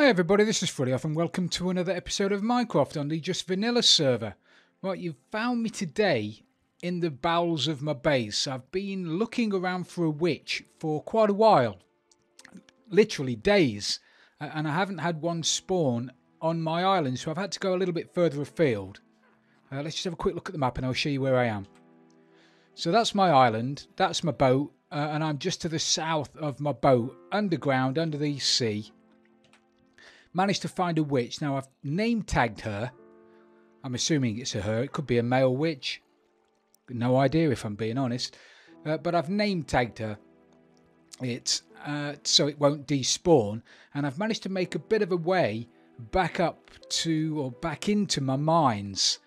Hey everybody, this is Freddy Off and welcome to another episode of Minecraft on the Just Vanilla server. Right, you've found me today in the bowels of my base. I've been looking around for a witch for quite a while, literally days, and I haven't had one spawn on my island, so I've had to go a little bit further afield. Let's just have a quick look at the map and I'll show you where I am. So that's my island, that's my boat, and I'm just to the south of my boat, underground, under the sea. Managed to find a witch. Now I've name tagged her. I'm assuming it's a her. It could be a male witch. No idea if I'm being honest. But I've name tagged her. It's so it won't despawn. And I've managed to make a bit of a way back up to or back into my mines.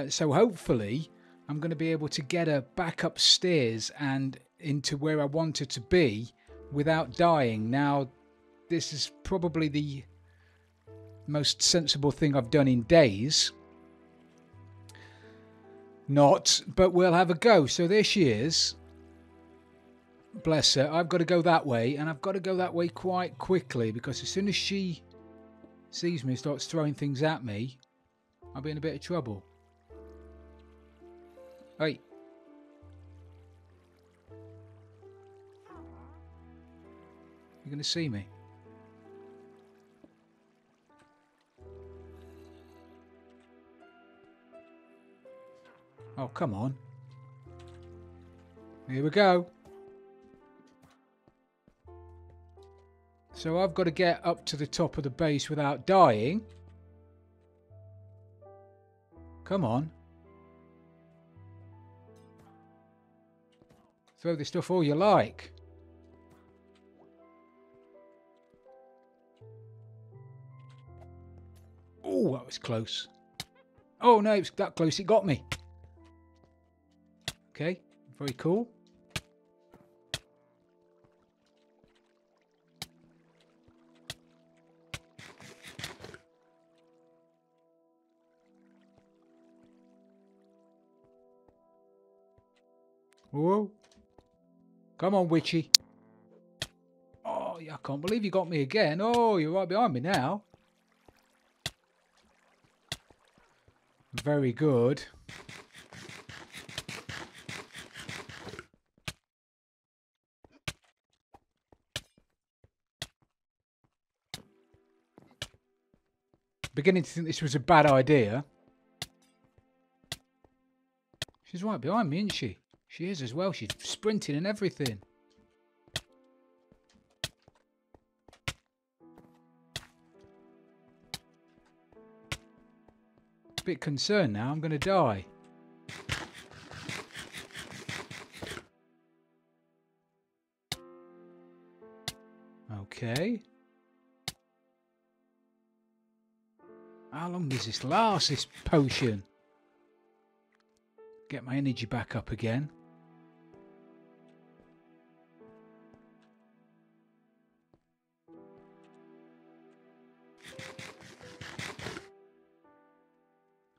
So hopefully I'm going to be able to get her back upstairs and into where I want her to be without dying. Now this is probably the most sensible thing I've done in days. Not, but we'll have a go. So there she is. Bless her. I've got to go that way, and I've got to go that way quite quickly because as soon as she sees me and starts throwing things at me, I'll be in a bit of trouble. Hey. You're going to see me? Oh, come on. Here we go. So I've got to get up to the top of the base without dying. Come on. Throw this stuff all you like. Oh, that was close. Oh no, it was that close, it got me. Okay, very cool. Whoa. Come on, witchy. Oh, I can't believe you got me again. Oh, you're right behind me now. Very good. Beginning to think this was a bad idea. She's right behind me, isn't she? She is as well. She's sprinting and everything. Bit concerned now. I'm going to die. Okay. How long does this last, this potion? Get my energy back up again.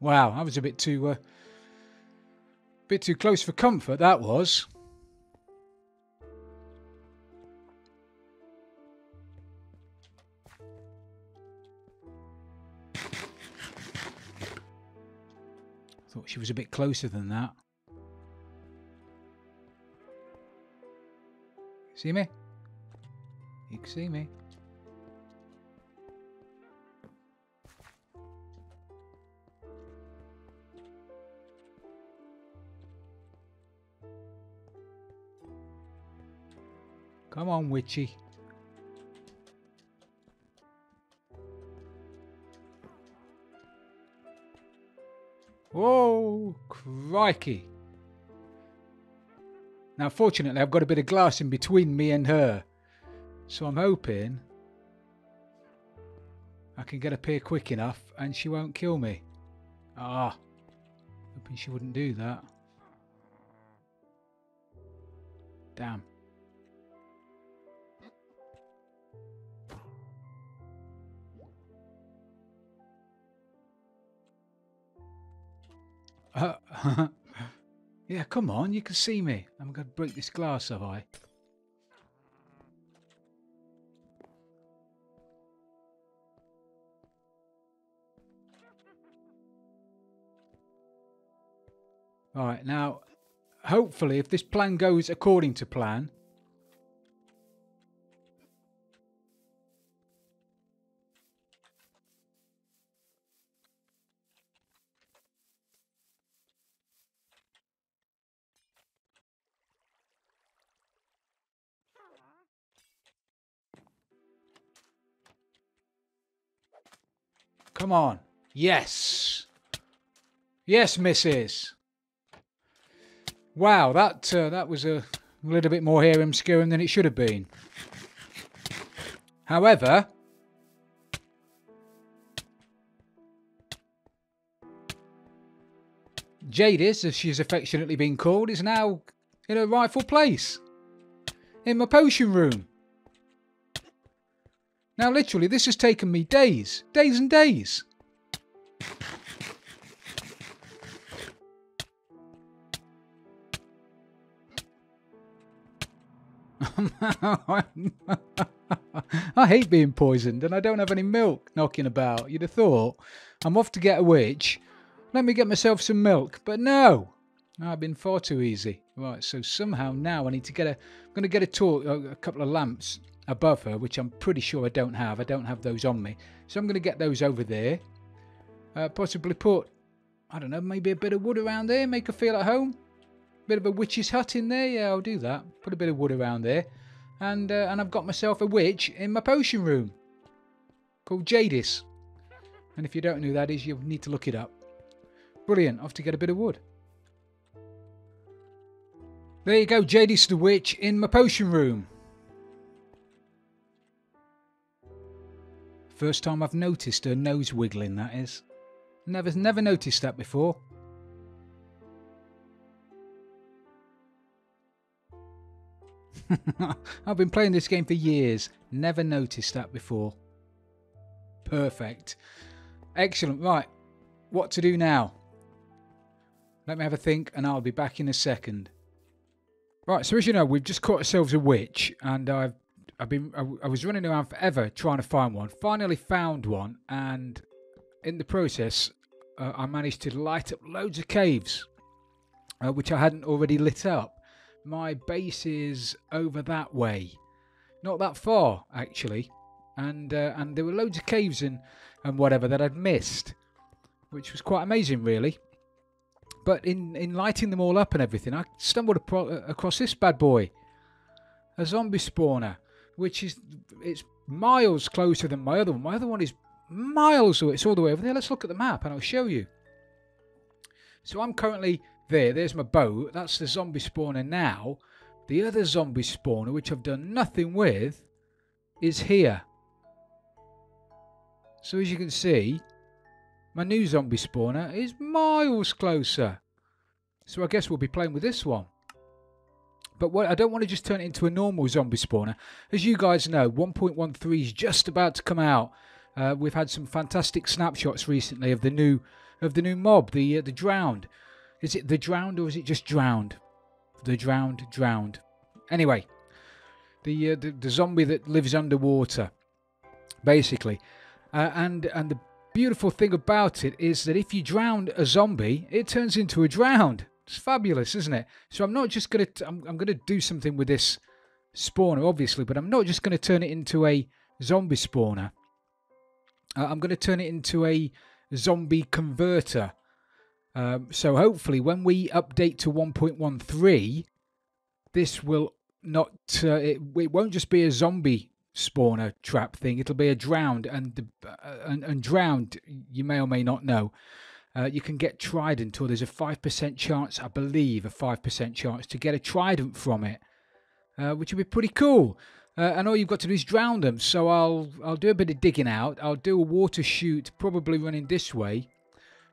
Wow, that was a bit too close for comfort, that was. Thought she was a bit closer than that. See me? You can see me. Come on, witchy. Whoa, crikey. Now, fortunately, I've got a bit of glass in between me and her. So I'm hoping I can get up here quick enough and she won't kill me. Ah, hoping she wouldn't do that. Damn. Yeah, come on, you can see me. I'm going to break this glass, have I? Right, now, hopefully, if this plan goes according to plan... Come on. Yes. Yes, missus. Wow, that was a little bit more harem scarum than it should have been. However, Jadis, as she's affectionately been called, is now in her rightful place. In my potion room. Now, literally, this has taken me days. Days and days. I hate being poisoned and I don't have any milk knocking about. You'd have thought I'm off to get a witch. Let me get myself some milk. But no. I've been far too easy. Right, so somehow now I need to get I'm going to get a couple of lamps above her, which I'm pretty sure I don't have. I don't have those on me. So I'm going to get those over there. Possibly put, I don't know, maybe a bit of wood around there. Make her feel at home. Bit of a witch's hut in there. Yeah, I'll do that. Put a bit of wood around there. And I've got myself a witch in my potion room. Called Jadis. And if you don't know who that is, you'll need to look it up. Brilliant. Off to get a bit of wood. There you go, Jadis the witch in my potion room. First time I've noticed her nose wiggling, that is. Never noticed that before. I've been playing this game for years. Never noticed that before. Perfect. Excellent. Right. What to do now? Let me have a think and I'll be back in a second. Right, so as you know, we've just caught ourselves a witch, and I was running around forever trying to find one. Finally found one, and in the process, I managed to light up loads of caves, which I hadn't already lit up. My base is over that way, not that far actually, and there were loads of caves and whatever that I'd missed, which was quite amazing, really. But in lighting them all up and everything, I stumbled across this bad boy. A zombie spawner, which it's miles closer than my other one. My other one is miles away. It's all the way over there. Let's look at the map and I'll show you. So I'm currently there. There's my boat. That's the zombie spawner now. The other zombie spawner, which I've done nothing with, is here. So as you can see, my new zombie spawner is miles closer. So I guess we'll be playing with this one. But I don't want to just turn it into a normal zombie spawner. As you guys know, 1.13 is just about to come out. We've had some fantastic snapshots recently of the new mob, the drowned. Is it the drowned or is it just drowned? The drowned. Anyway, the zombie that lives underwater, basically. And the beautiful thing about it is that if you drown a zombie, it turns into a drowned. It's fabulous, isn't it? So I'm not just going to... I'm going to do something with this spawner, obviously, but I'm not just going to turn it into a zombie spawner. I'm going to turn it into a zombie converter. So hopefully when we update to 1.13, this will not... it won't just be a zombie spawner trap thing. It'll be a drowned, and drowned, you may or may not know, you can get trident, or there's a 5% chance, I believe, a 5% chance to get a trident from it, which would be pretty cool. And all you've got to do is drown them. So I'll do a bit of digging out. I'll do a water chute, probably running this way,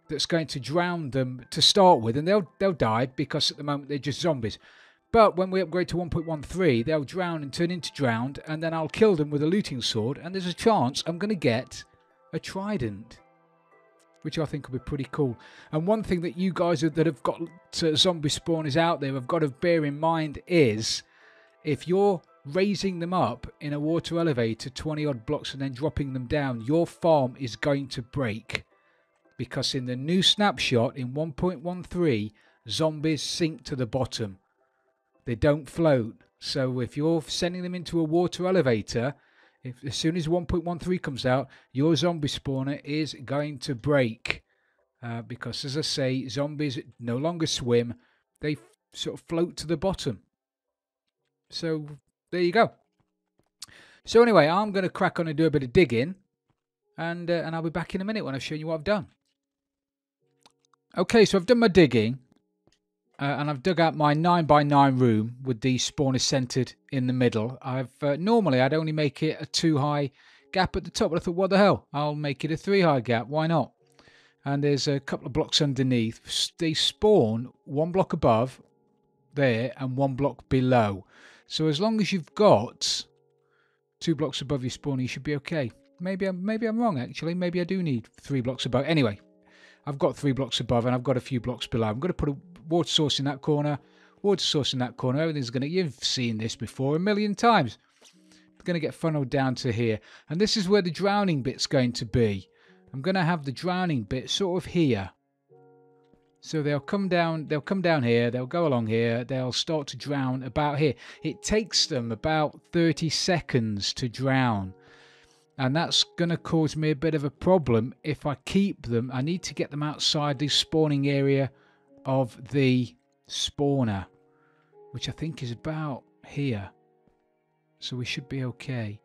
that's going to drown them to start with, and they'll die because at the moment they're just zombies. But when we upgrade to 1.13, they'll drown and turn into drowned, and then I'll kill them with a looting sword, and there's a chance I'm going to get a trident, which I think will be pretty cool. And one thing that you guys that have got zombie spawners out there have got to bear in mind is, if you're raising them up in a water elevator 20 odd blocks and then dropping them down, your farm is going to break. Because in the new snapshot in 1.13, zombies sink to the bottom. They don't float. So if you're sending them into a water elevator, as soon as 1.13 comes out, your zombie spawner is going to break. Because, as I say, zombies no longer swim. They sort of float to the bottom. So there you go. So anyway, I'm going to crack on and do a bit of digging. And I'll be back in a minute when I've shown you what I've done. Okay, so I've done my digging. And I've dug out my 9x9 room with the spawner centered in the middle. Normally I'd only make it a 2-high gap at the top, but I thought, what the hell? I'll make it a 3-high gap. Why not? And there's a couple of blocks underneath. They spawn 1 block above there and 1 block below. So as long as you've got 2 blocks above your spawn, you should be okay. Maybe I'm wrong, actually. Maybe I do need 3 blocks above. Anyway, I've got 3 blocks above and I've got a few blocks below. I'm going to put a water source in that corner, water source in that corner. Everything's going to... You've seen this before a million times. It's going to get funneled down to here. And this is where the drowning bit's going to be. I'm going to have the drowning bit sort of here. So they'll come down here, they'll go along here, they'll start to drown about here. It takes them about 30 seconds to drown. And that's going to cause me a bit of a problem if I keep them. I need to get them outside the spawning area of the spawner, which I think is about here. So we should be okay.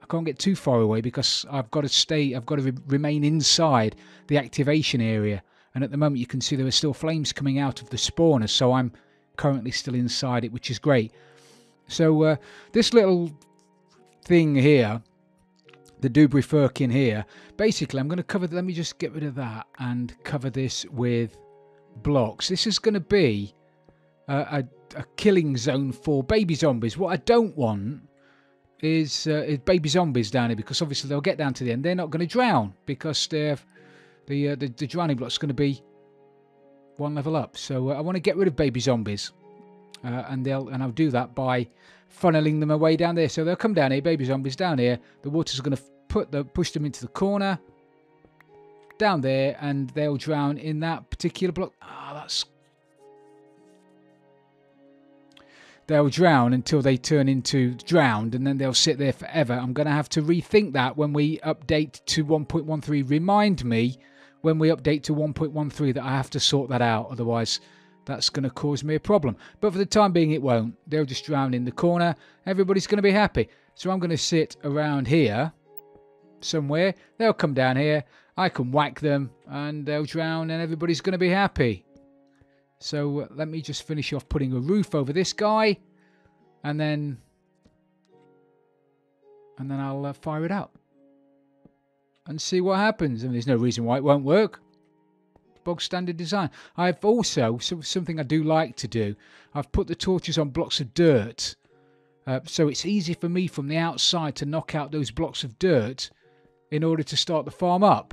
I can't get too far away because I've got to remain inside the activation area. And at the moment you can see there are still flames coming out of the spawner, so I'm currently still inside it, which is great. So this little thing here, the Dubry Firkin here, basically I'm going to cover, let me just get rid of that and cover this with blocks. This is going to be a killing zone for baby zombies. What I don't want is baby zombies down here, because obviously they'll get down to the end. They're not going to drown because the drowning block's going to be 1 level up. So I want to get rid of baby zombies, and I'll do that by funneling them away down there. So they'll come down here, baby zombies down here. The water's going to push them into the corner down there, and they'll drown in that particular block. They'll drown until they turn into drowned, and then they'll sit there forever. I'm going to have to rethink that when we update to 1.13. Remind me when we update to 1.13 that I have to sort that out. Otherwise, that's going to cause me a problem. But for the time being, it won't. They'll just drown in the corner. Everybody's going to be happy. So I'm going to sit around here somewhere. They'll come down here. I can whack them, and they'll drown, and everybody's going to be happy. So let me just finish off putting a roof over this guy, and then I'll fire it up and see what happens. I mean, there's no reason why it won't work. Bog standard design. I've also, something I do like to do, I've put the torches on blocks of dirt, so it's easy for me from the outside to knock out those blocks of dirt in order to start the farm up.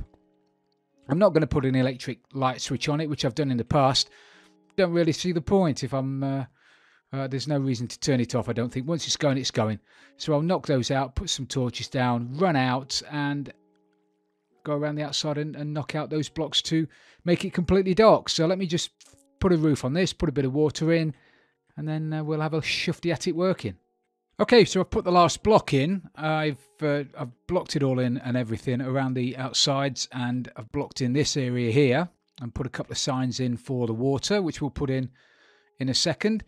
I'm not going to put an electric light switch on it, which I've done in the past. Don't really see the point if I'm there's no reason to turn it off, I don't think. Once it's going, it's going. So I'll knock those out, put some torches down, run out, and go around the outside and knock out those blocks to make it completely dark. So let me just put a roof on this, put a bit of water in, and then we'll have a shufty at it working. Okay, so I've put the last block in. I've blocked it all in and everything around the outsides, and I've blocked in this area here and put a couple of signs in for the water, which we'll put in a second.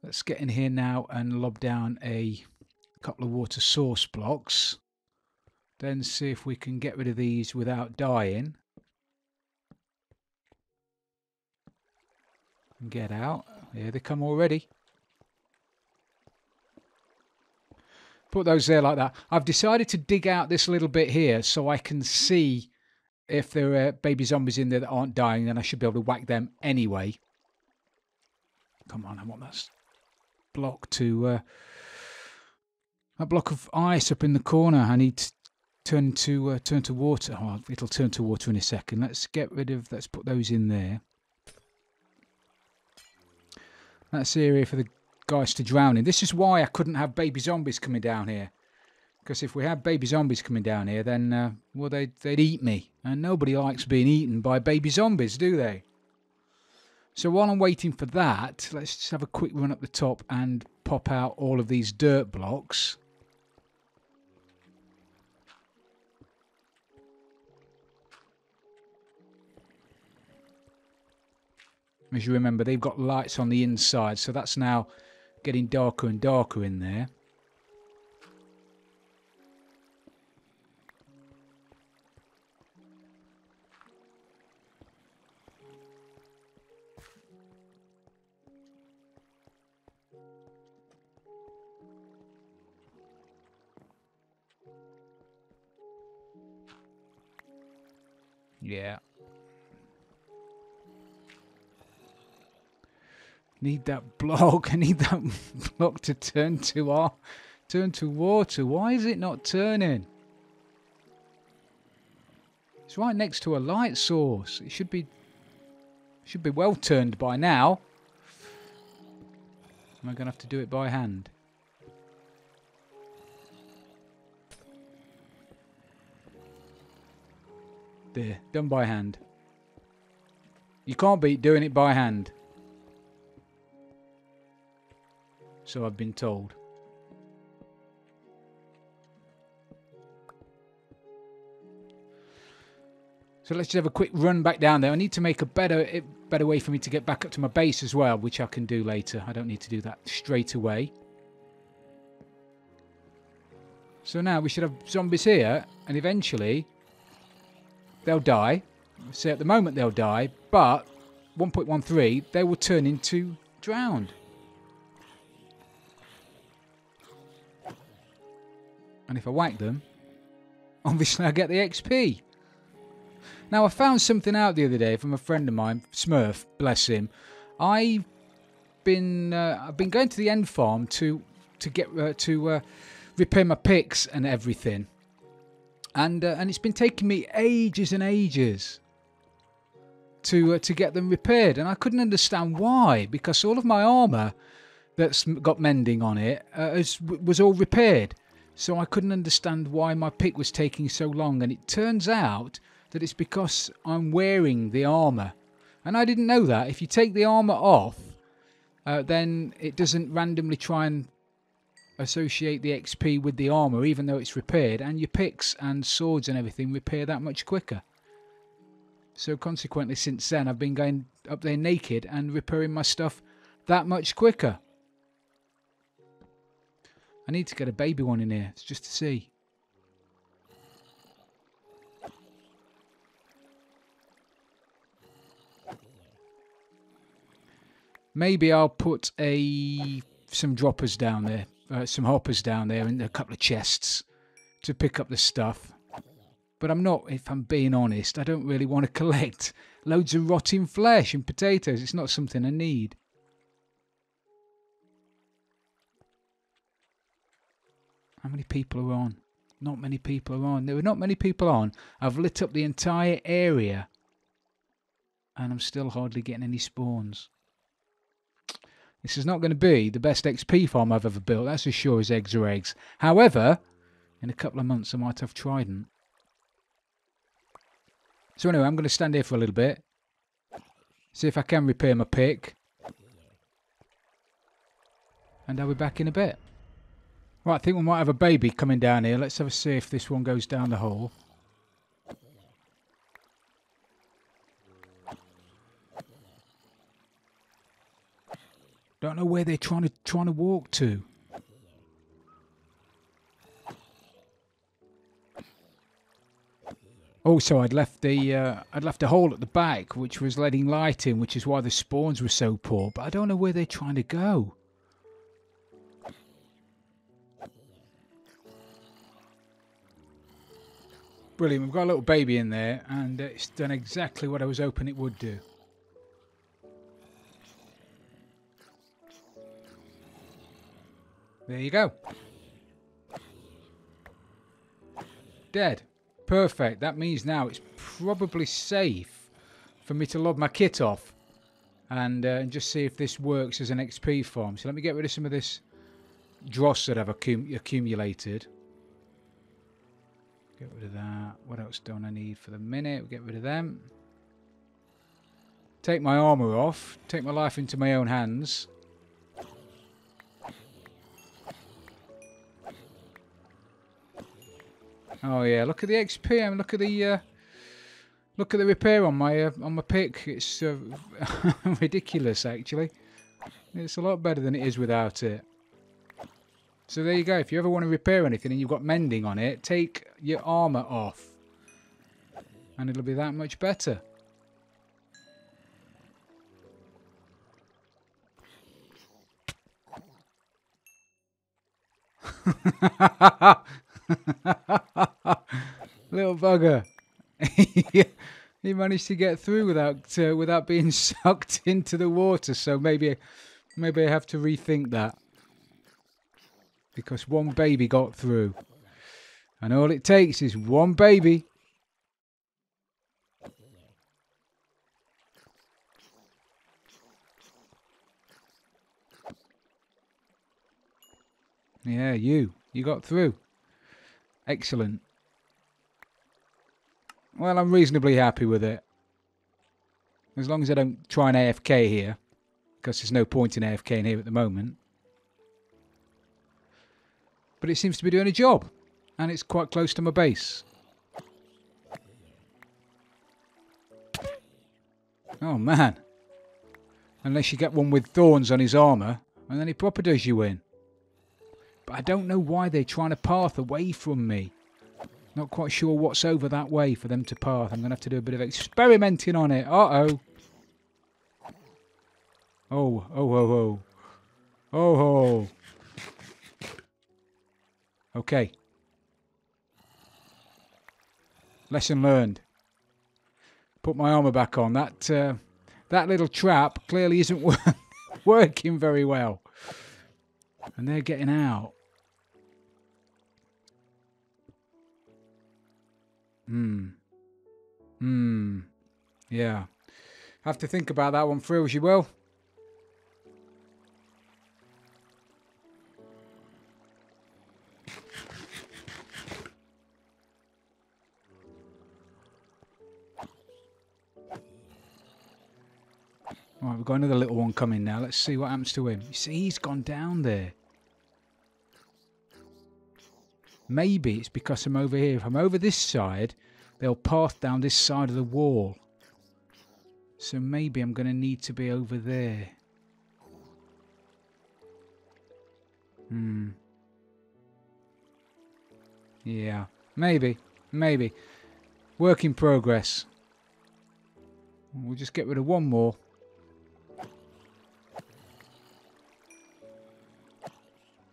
Let's get in here now and lob down a couple of water source blocks. Then see if we can get rid of these without dying. And get out. Here they come already. Put those there like that. I've decided to dig out this little bit here so I can see if there are baby zombies in there that aren't dying, then I should be able to whack them anyway. Come on, I want that block to... a block of ice up in the corner. I need to turn to water. Oh, it'll turn to water in a second. Let's put those in there. That's the area for the guys to drown in. This is why I couldn't have baby zombies coming down here. Because if we had baby zombies coming down here, then, well, they'd eat me. And nobody likes being eaten by baby zombies, do they? So while I'm waiting for that, let's just have a quick run up the top and pop out all of these dirt blocks. As you remember, they've got lights on the inside, so that's now getting darker and darker in there. Yeah. Need that block. I need that block to turn to water. Why is it not turning? It's right next to a light source. It should be well turned by now. Am I gonna have to do it by hand? There, done by hand. You can't beat doing it by hand. So I've been told. So let's just have a quick run back down there. I need to make a better way for me to get back up to my base as well, which I can do later. I don't need to do that straight away. So now we should have zombies here, and eventually they'll die. So at the moment they'll die, but 1.13 they will turn into drowned. And if I whack them, obviously I get the XP. Now I found something out the other day from a friend of mine, Smurf, bless him. I've been going to the end farm to repair my picks and everything, and it's been taking me ages and ages to get them repaired, and I couldn't understand why, because all of my armour that's got mending on it was all repaired. So I couldn't understand why my pick was taking so long, and it turns out that it's because I'm wearing the armour. And I didn't know that. If you take the armour off, then it doesn't randomly try and associate the XP with the armour, even though it's repaired, and your picks and swords and everything repair that much quicker. So consequently, since then, I've been going up there naked and repairing my stuff that much quicker. I need to get a baby one in here, just to see. Maybe I'll put some droppers down there, some hoppers down there, and a couple of chests to pick up the stuff. But I'm not, if I'm being honest, I don't really want to collect loads of rotting flesh and potatoes. It's not something I need. How many people are on? Not many people are on. There were not many people on. I've lit up the entire area, and I'm still hardly getting any spawns. This is not going to be the best XP farm I've ever built. That's as sure as eggs are eggs. However, in a couple of months I might have Trident. So anyway, I'm going to stand here for a little bit. See if I can repair my pick. And I'll be back in a bit. Right, I think we might have a baby coming down here. Let's have a see if this one goes down the hole. Don't know where they're trying to walk to. Also, I'd left a hole at the back which was letting light in, which is why the spawns were so poor. But I don't know where they're trying to go. Brilliant, we've got a little baby in there, and it's done exactly what I was hoping it would do. There you go. Dead. Perfect. That means now it's probably safe for me to log my kit off and just see if this works as an XP farm. So let me get rid of some of this dross that I've accumulated. Get rid of that. What else don't I need for the minute? We'll get rid of them. take my armour off, take my life into my own hands. Oh yeah, look at the XP and look at the repair on my pick. It's ridiculous, actually. It's a lot better than it is without it. So there you go. If you ever want to repair anything and you've got mending on it, take your armour off, and it'll be that much better. Little bugger. He managed to get through without being sucked into the water. So maybe I have to rethink that, because one baby got through, and all it takes is one baby. Yeah, you got through. Excellent. Well, I'm reasonably happy with it. As long as I don't try and AFK here, because there's no point in AFKing here at the moment. But it seems to be doing a job, and it's quite close to my base. Oh man. Unless you get one with thorns on his armour, and then he proper does you in. But I don't know why they're trying to path away from me. Not quite sure what's over that way for them to path. I'm going to have to do a bit of experimenting on it. Uh-oh. Oh, oh, oh, oh. Oh, oh. Okay. Lesson learned. Put my armour back on. That little trap clearly isn't working very well. And they're getting out. Yeah. Have to think about that one through as you will. Right, we've got another little one coming now. Let's see what happens to him. You see, he's gone down there. Maybe it's because I'm over here. If I'm over this side, they'll path down this side of the wall. So maybe I'm going to need to be over there. Yeah, maybe. Work in progress. We'll just get rid of one more.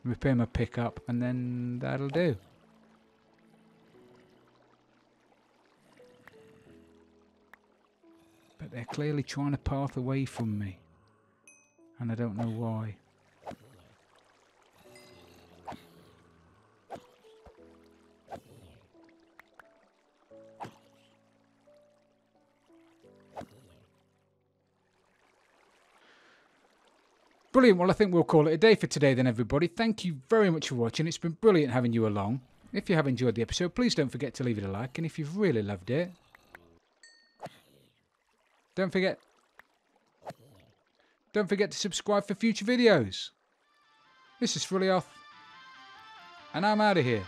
Repair my pickup, and then that'll do. But they're clearly trying to path away from me, and I don't know why. Brilliant. Well, I think we'll call it a day for today then, everybody. Thank you very much for watching. It's been brilliant having you along. If you have enjoyed the episode, please don't forget to leave it a like. And if you've really loved it, don't forget to subscribe for future videos. This is Frillioth, and I'm out of here.